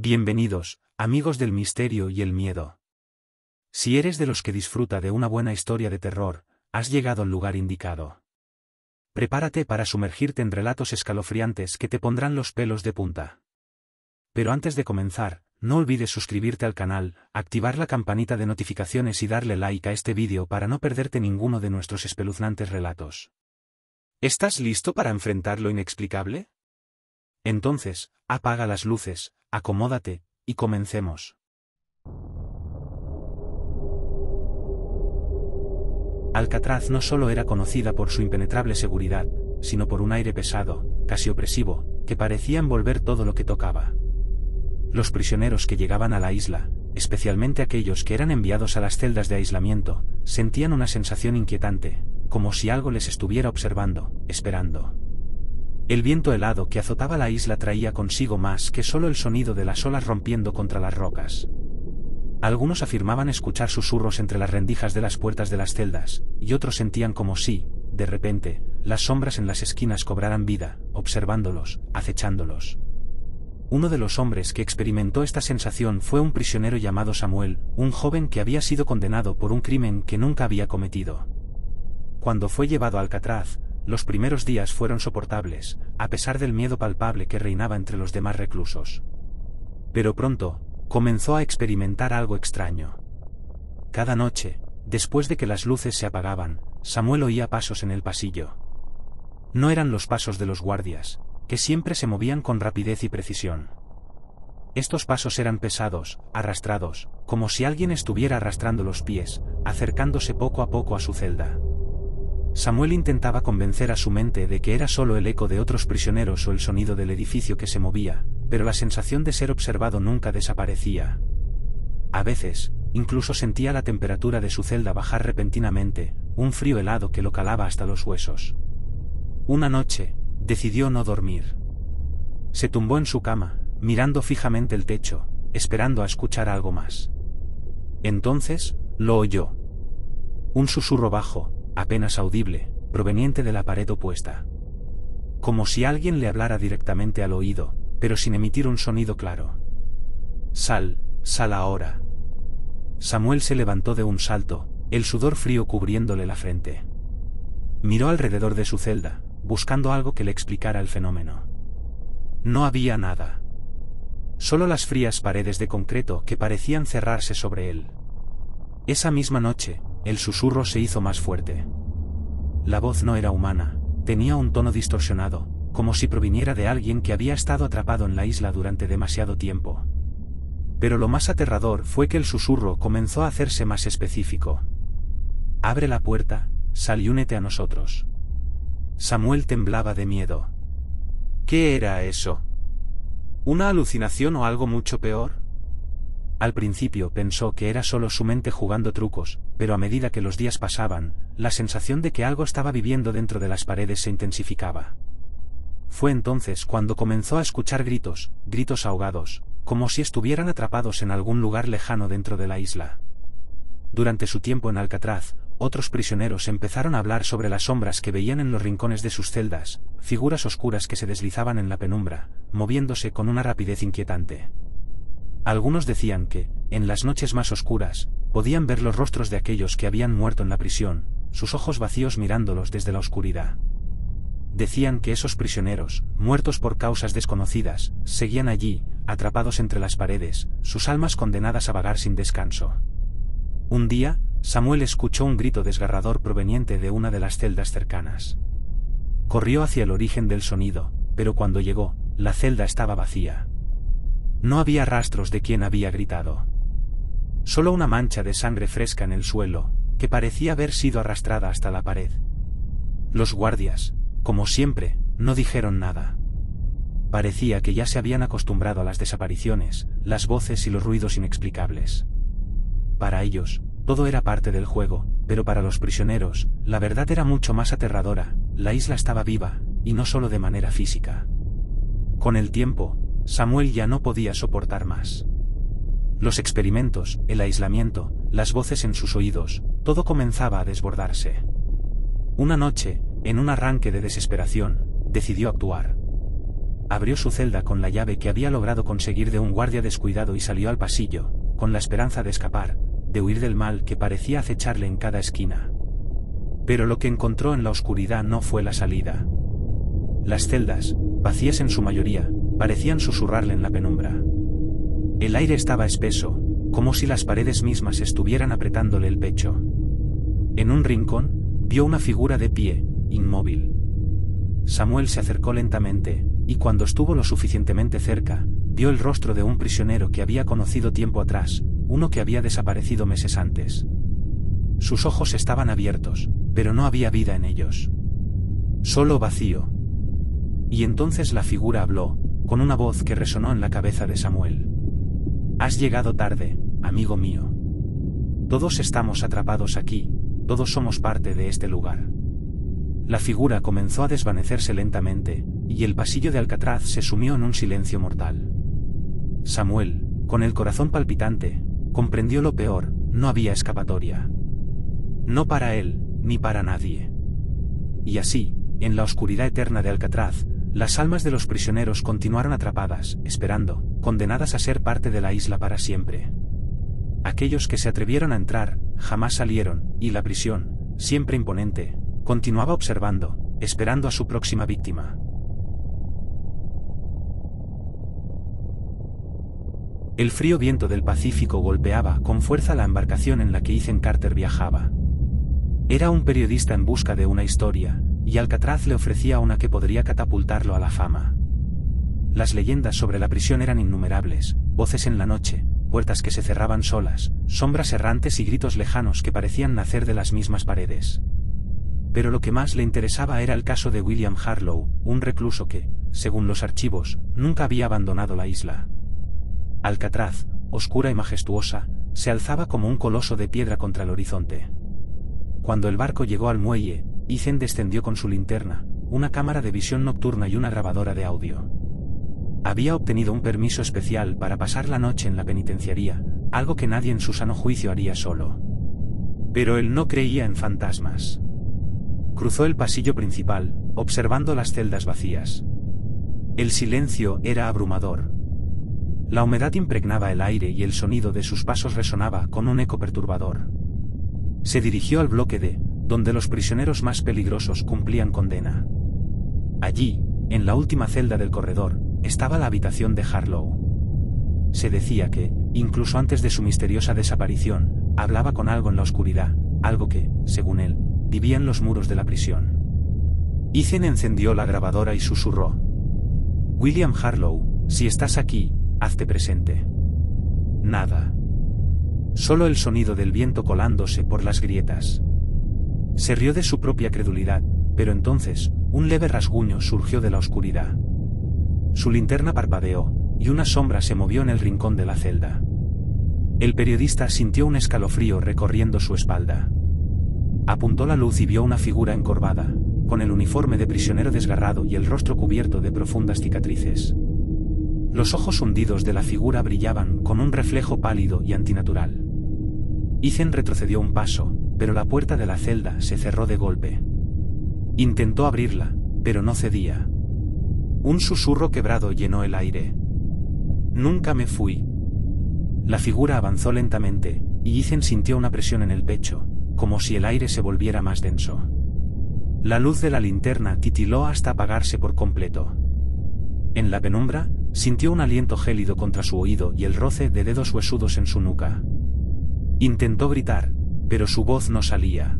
Bienvenidos, amigos del misterio y el miedo. Si eres de los que disfruta de una buena historia de terror, has llegado al lugar indicado. Prepárate para sumergirte en relatos escalofriantes que te pondrán los pelos de punta. Pero antes de comenzar, no olvides suscribirte al canal, activar la campanita de notificaciones y darle like a este vídeo para no perderte ninguno de nuestros espeluznantes relatos. ¿Estás listo para enfrentar lo inexplicable? Entonces, apaga las luces, acomódate, y comencemos. Alcatraz no solo era conocida por su impenetrable seguridad, sino por un aire pesado, casi opresivo, que parecía envolver todo lo que tocaba. Los prisioneros que llegaban a la isla, especialmente aquellos que eran enviados a las celdas de aislamiento, sentían una sensación inquietante, como si algo les estuviera observando, esperando. El viento helado que azotaba la isla traía consigo más que solo el sonido de las olas rompiendo contra las rocas. Algunos afirmaban escuchar susurros entre las rendijas de las puertas de las celdas, y otros sentían como si, de repente, las sombras en las esquinas cobraran vida, observándolos, acechándolos. Uno de los hombres que experimentó esta sensación fue un prisionero llamado Samuel, un joven que había sido condenado por un crimen que nunca había cometido. Cuando fue llevado a Alcatraz, los primeros días fueron soportables, a pesar del miedo palpable que reinaba entre los demás reclusos. Pero pronto, comenzó a experimentar algo extraño. Cada noche, después de que las luces se apagaban, Samuel oía pasos en el pasillo. No eran los pasos de los guardias, que siempre se movían con rapidez y precisión. Estos pasos eran pesados, arrastrados, como si alguien estuviera arrastrando los pies, acercándose poco a poco a su celda. Samuel intentaba convencer a su mente de que era solo el eco de otros prisioneros o el sonido del edificio que se movía, pero la sensación de ser observado nunca desaparecía. A veces, incluso sentía la temperatura de su celda bajar repentinamente, un frío helado que lo calaba hasta los huesos. Una noche, decidió no dormir. Se tumbó en su cama, mirando fijamente el techo, esperando a escuchar algo más. Entonces, lo oyó. Un susurro bajo, apenas audible, proveniente de la pared opuesta. Como si alguien le hablara directamente al oído, pero sin emitir un sonido claro. Sal ahora. Samuel se levantó de un salto, el sudor frío cubriéndole la frente. Miró alrededor de su celda, buscando algo que le explicara el fenómeno. No había nada. Solo las frías paredes de concreto que parecían cerrarse sobre él. Esa misma noche, el susurro se hizo más fuerte. La voz no era humana, tenía un tono distorsionado, como si proviniera de alguien que había estado atrapado en la isla durante demasiado tiempo. Pero lo más aterrador fue que el susurro comenzó a hacerse más específico. Abre la puerta, sal y únete a nosotros. Samuel temblaba de miedo. ¿Qué era eso? ¿Una alucinación o algo mucho peor? Al principio pensó que era solo su mente jugando trucos, pero a medida que los días pasaban, la sensación de que algo estaba viviendo dentro de las paredes se intensificaba. Fue entonces cuando comenzó a escuchar gritos ahogados, como si estuvieran atrapados en algún lugar lejano dentro de la isla. Durante su tiempo en Alcatraz, otros prisioneros empezaron a hablar sobre las sombras que veían en los rincones de sus celdas, figuras oscuras que se deslizaban en la penumbra, moviéndose con una rapidez inquietante. Algunos decían que, en las noches más oscuras, podían ver los rostros de aquellos que habían muerto en la prisión, sus ojos vacíos mirándolos desde la oscuridad. Decían que esos prisioneros, muertos por causas desconocidas, seguían allí, atrapados entre las paredes, sus almas condenadas a vagar sin descanso. Un día, Samuel escuchó un grito desgarrador proveniente de una de las celdas cercanas. Corrió hacia el origen del sonido, pero cuando llegó, la celda estaba vacía. No había rastros de quien había gritado. Solo una mancha de sangre fresca en el suelo, que parecía haber sido arrastrada hasta la pared. Los guardias, como siempre, no dijeron nada. Parecía que ya se habían acostumbrado a las desapariciones, las voces y los ruidos inexplicables. Para ellos, todo era parte del juego, pero para los prisioneros, la verdad era mucho más aterradora, la isla estaba viva, y no solo de manera física. Con el tiempo, Samuel ya no podía soportar más. Los experimentos, el aislamiento, las voces en sus oídos, todo comenzaba a desbordarse. Una noche, en un arranque de desesperación, decidió actuar. Abrió su celda con la llave que había logrado conseguir de un guardia descuidado y salió al pasillo, con la esperanza de escapar, de huir del mal que parecía acecharle en cada esquina. Pero lo que encontró en la oscuridad no fue la salida. Las celdas, vacías en su mayoría, parecían susurrarle en la penumbra. El aire estaba espeso, como si las paredes mismas estuvieran apretándole el pecho. En un rincón, vio una figura de pie, inmóvil. Samuel se acercó lentamente, y cuando estuvo lo suficientemente cerca, vio el rostro de un prisionero que había conocido tiempo atrás, uno que había desaparecido meses antes. Sus ojos estaban abiertos, pero no había vida en ellos. Solo vacío. Y entonces la figura habló, con una voz que resonó en la cabeza de Samuel. Has llegado tarde, amigo mío. Todos estamos atrapados aquí, todos somos parte de este lugar. La figura comenzó a desvanecerse lentamente, y el pasillo de Alcatraz se sumió en un silencio mortal. Samuel, con el corazón palpitante, comprendió lo peor: no había escapatoria. No para él, ni para nadie. Y así, en la oscuridad eterna de Alcatraz, las almas de los prisioneros continuaron atrapadas, esperando, condenadas a ser parte de la isla para siempre. Aquellos que se atrevieron a entrar, jamás salieron, y la prisión, siempre imponente, continuaba observando, esperando a su próxima víctima. El frío viento del Pacífico golpeaba con fuerza la embarcación en la que Ethan Carter viajaba. Era un periodista en busca de una historia, y Alcatraz le ofrecía una que podría catapultarlo a la fama. Las leyendas sobre la prisión eran innumerables: voces en la noche, puertas que se cerraban solas, sombras errantes y gritos lejanos que parecían nacer de las mismas paredes. Pero lo que más le interesaba era el caso de William Harlow, un recluso que, según los archivos, nunca había abandonado la isla. Alcatraz, oscura y majestuosa, se alzaba como un coloso de piedra contra el horizonte. Cuando el barco llegó al muelle, Ethan descendió con su linterna, una cámara de visión nocturna y una grabadora de audio. Había obtenido un permiso especial para pasar la noche en la penitenciaría, algo que nadie en su sano juicio haría solo. Pero él no creía en fantasmas. Cruzó el pasillo principal, observando las celdas vacías. El silencio era abrumador. La humedad impregnaba el aire y el sonido de sus pasos resonaba con un eco perturbador. Se dirigió al bloque D, donde los prisioneros más peligrosos cumplían condena. Allí, en la última celda del corredor, estaba la habitación de Harlow. Se decía que, incluso antes de su misteriosa desaparición, hablaba con algo en la oscuridad, algo que, según él, vivía en los muros de la prisión. Ethan encendió la grabadora y susurró: William Harlow, si estás aquí, hazte presente. Nada. Solo el sonido del viento colándose por las grietas. Se rió de su propia credulidad, pero entonces, un leve rasguño surgió de la oscuridad. Su linterna parpadeó, y una sombra se movió en el rincón de la celda. El periodista sintió un escalofrío recorriendo su espalda. Apuntó la luz y vio una figura encorvada, con el uniforme de prisionero desgarrado y el rostro cubierto de profundas cicatrices. Los ojos hundidos de la figura brillaban con un reflejo pálido y antinatural. Ethan retrocedió un paso, pero la puerta de la celda se cerró de golpe. Intentó abrirla, pero no cedía. Un susurro quebrado llenó el aire. Nunca me fui. La figura avanzó lentamente, y Ethan sintió una presión en el pecho, como si el aire se volviera más denso. La luz de la linterna titiló hasta apagarse por completo. En la penumbra, sintió un aliento gélido contra su oído y el roce de dedos huesudos en su nuca. Intentó gritar, pero su voz no salía.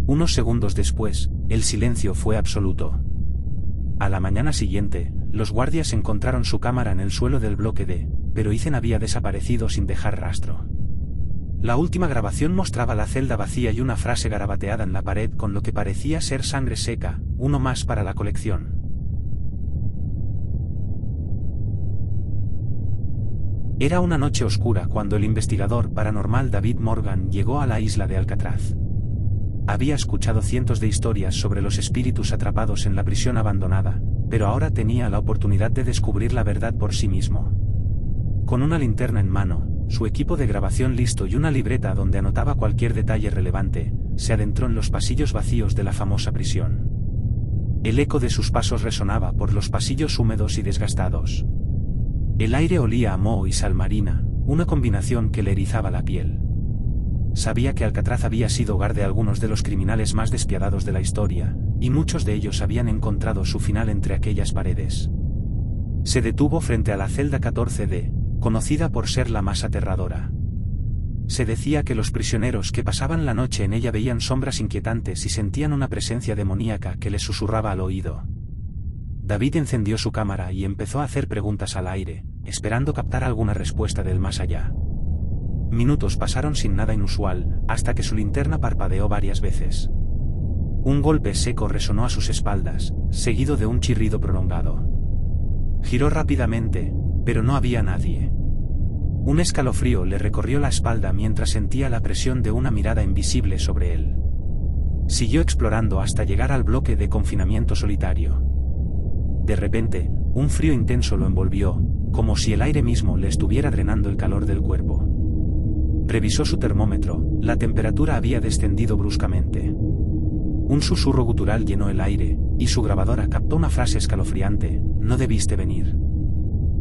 Unos segundos después, el silencio fue absoluto. A la mañana siguiente, los guardias encontraron su cámara en el suelo del bloque D, pero Ethan había desaparecido sin dejar rastro. La última grabación mostraba la celda vacía y una frase garabateada en la pared con lo que parecía ser sangre seca: uno más para la colección. Era una noche oscura cuando el investigador paranormal David Morgan llegó a la isla de Alcatraz. Había escuchado cientos de historias sobre los espíritus atrapados en la prisión abandonada, pero ahora tenía la oportunidad de descubrir la verdad por sí mismo. Con una linterna en mano, su equipo de grabación listo y una libreta donde anotaba cualquier detalle relevante, se adentró en los pasillos vacíos de la famosa prisión. El eco de sus pasos resonaba por los pasillos húmedos y desgastados. El aire olía a moho y sal marina, una combinación que le erizaba la piel. Sabía que Alcatraz había sido hogar de algunos de los criminales más despiadados de la historia, y muchos de ellos habían encontrado su final entre aquellas paredes. Se detuvo frente a la celda 14D, conocida por ser la más aterradora. Se decía que los prisioneros que pasaban la noche en ella veían sombras inquietantes y sentían una presencia demoníaca que les susurraba al oído. David encendió su cámara y empezó a hacer preguntas al aire, esperando captar alguna respuesta del más allá. Minutos pasaron sin nada inusual, hasta que su linterna parpadeó varias veces. Un golpe seco resonó a sus espaldas, seguido de un chirrido prolongado. Giró rápidamente, pero no había nadie. Un escalofrío le recorrió la espalda mientras sentía la presión de una mirada invisible sobre él. Siguió explorando hasta llegar al bloque de confinamiento solitario. De repente, un frío intenso lo envolvió, como si el aire mismo le estuviera drenando el calor del cuerpo. Revisó su termómetro, la temperatura había descendido bruscamente. Un susurro gutural llenó el aire, y su grabadora captó una frase escalofriante: "No debiste venir".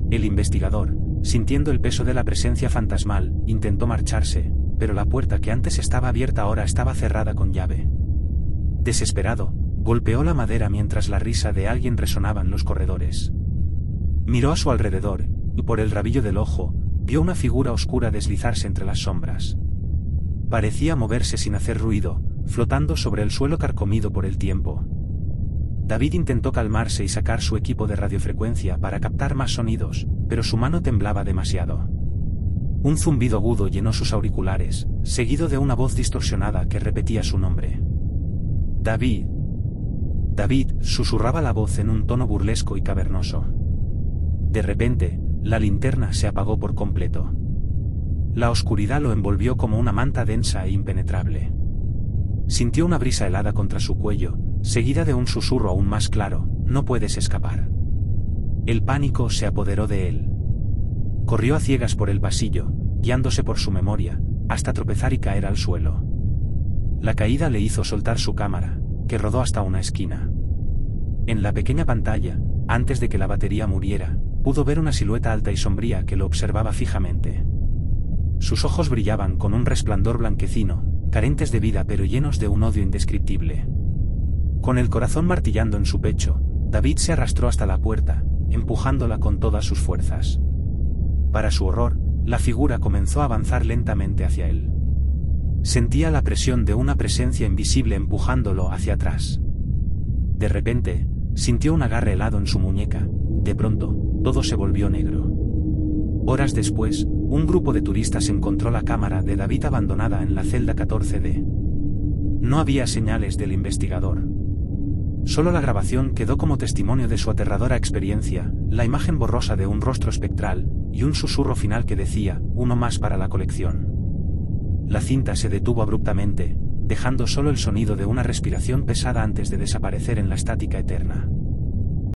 El investigador, sintiendo el peso de la presencia fantasmal, intentó marcharse, pero la puerta que antes estaba abierta ahora estaba cerrada con llave. Desesperado, golpeó la madera mientras la risa de alguien resonaba en los corredores. Miró a su alrededor, y por el rabillo del ojo, vio una figura oscura deslizarse entre las sombras. Parecía moverse sin hacer ruido, flotando sobre el suelo carcomido por el tiempo. David intentó calmarse y sacar su equipo de radiofrecuencia para captar más sonidos, pero su mano temblaba demasiado. Un zumbido agudo llenó sus auriculares, seguido de una voz distorsionada que repetía su nombre. «David». «David», susurraba la voz en un tono burlesco y cavernoso. De repente, la linterna se apagó por completo. La oscuridad lo envolvió como una manta densa e impenetrable. Sintió una brisa helada contra su cuello, seguida de un susurro aún más claro: «No puedes escapar». El pánico se apoderó de él. Corrió a ciegas por el pasillo, guiándose por su memoria, hasta tropezar y caer al suelo. La caída le hizo soltar su cámara, que rodó hasta una esquina. En la pequeña pantalla, antes de que la batería muriera, pudo ver una silueta alta y sombría que lo observaba fijamente. Sus ojos brillaban con un resplandor blanquecino, carentes de vida pero llenos de un odio indescriptible. Con el corazón martillando en su pecho, David se arrastró hasta la puerta, empujándola con todas sus fuerzas. Para su horror, la figura comenzó a avanzar lentamente hacia él. Sentía la presión de una presencia invisible empujándolo hacia atrás. De repente, sintió un agarre helado en su muñeca. De pronto, todo se volvió negro. Horas después, un grupo de turistas encontró la cámara de David abandonada en la celda 14D. No había señales del investigador. Solo la grabación quedó como testimonio de su aterradora experiencia, la imagen borrosa de un rostro espectral, y un susurro final que decía: «Uno más para la colección». La cinta se detuvo abruptamente, dejando solo el sonido de una respiración pesada antes de desaparecer en la estática eterna.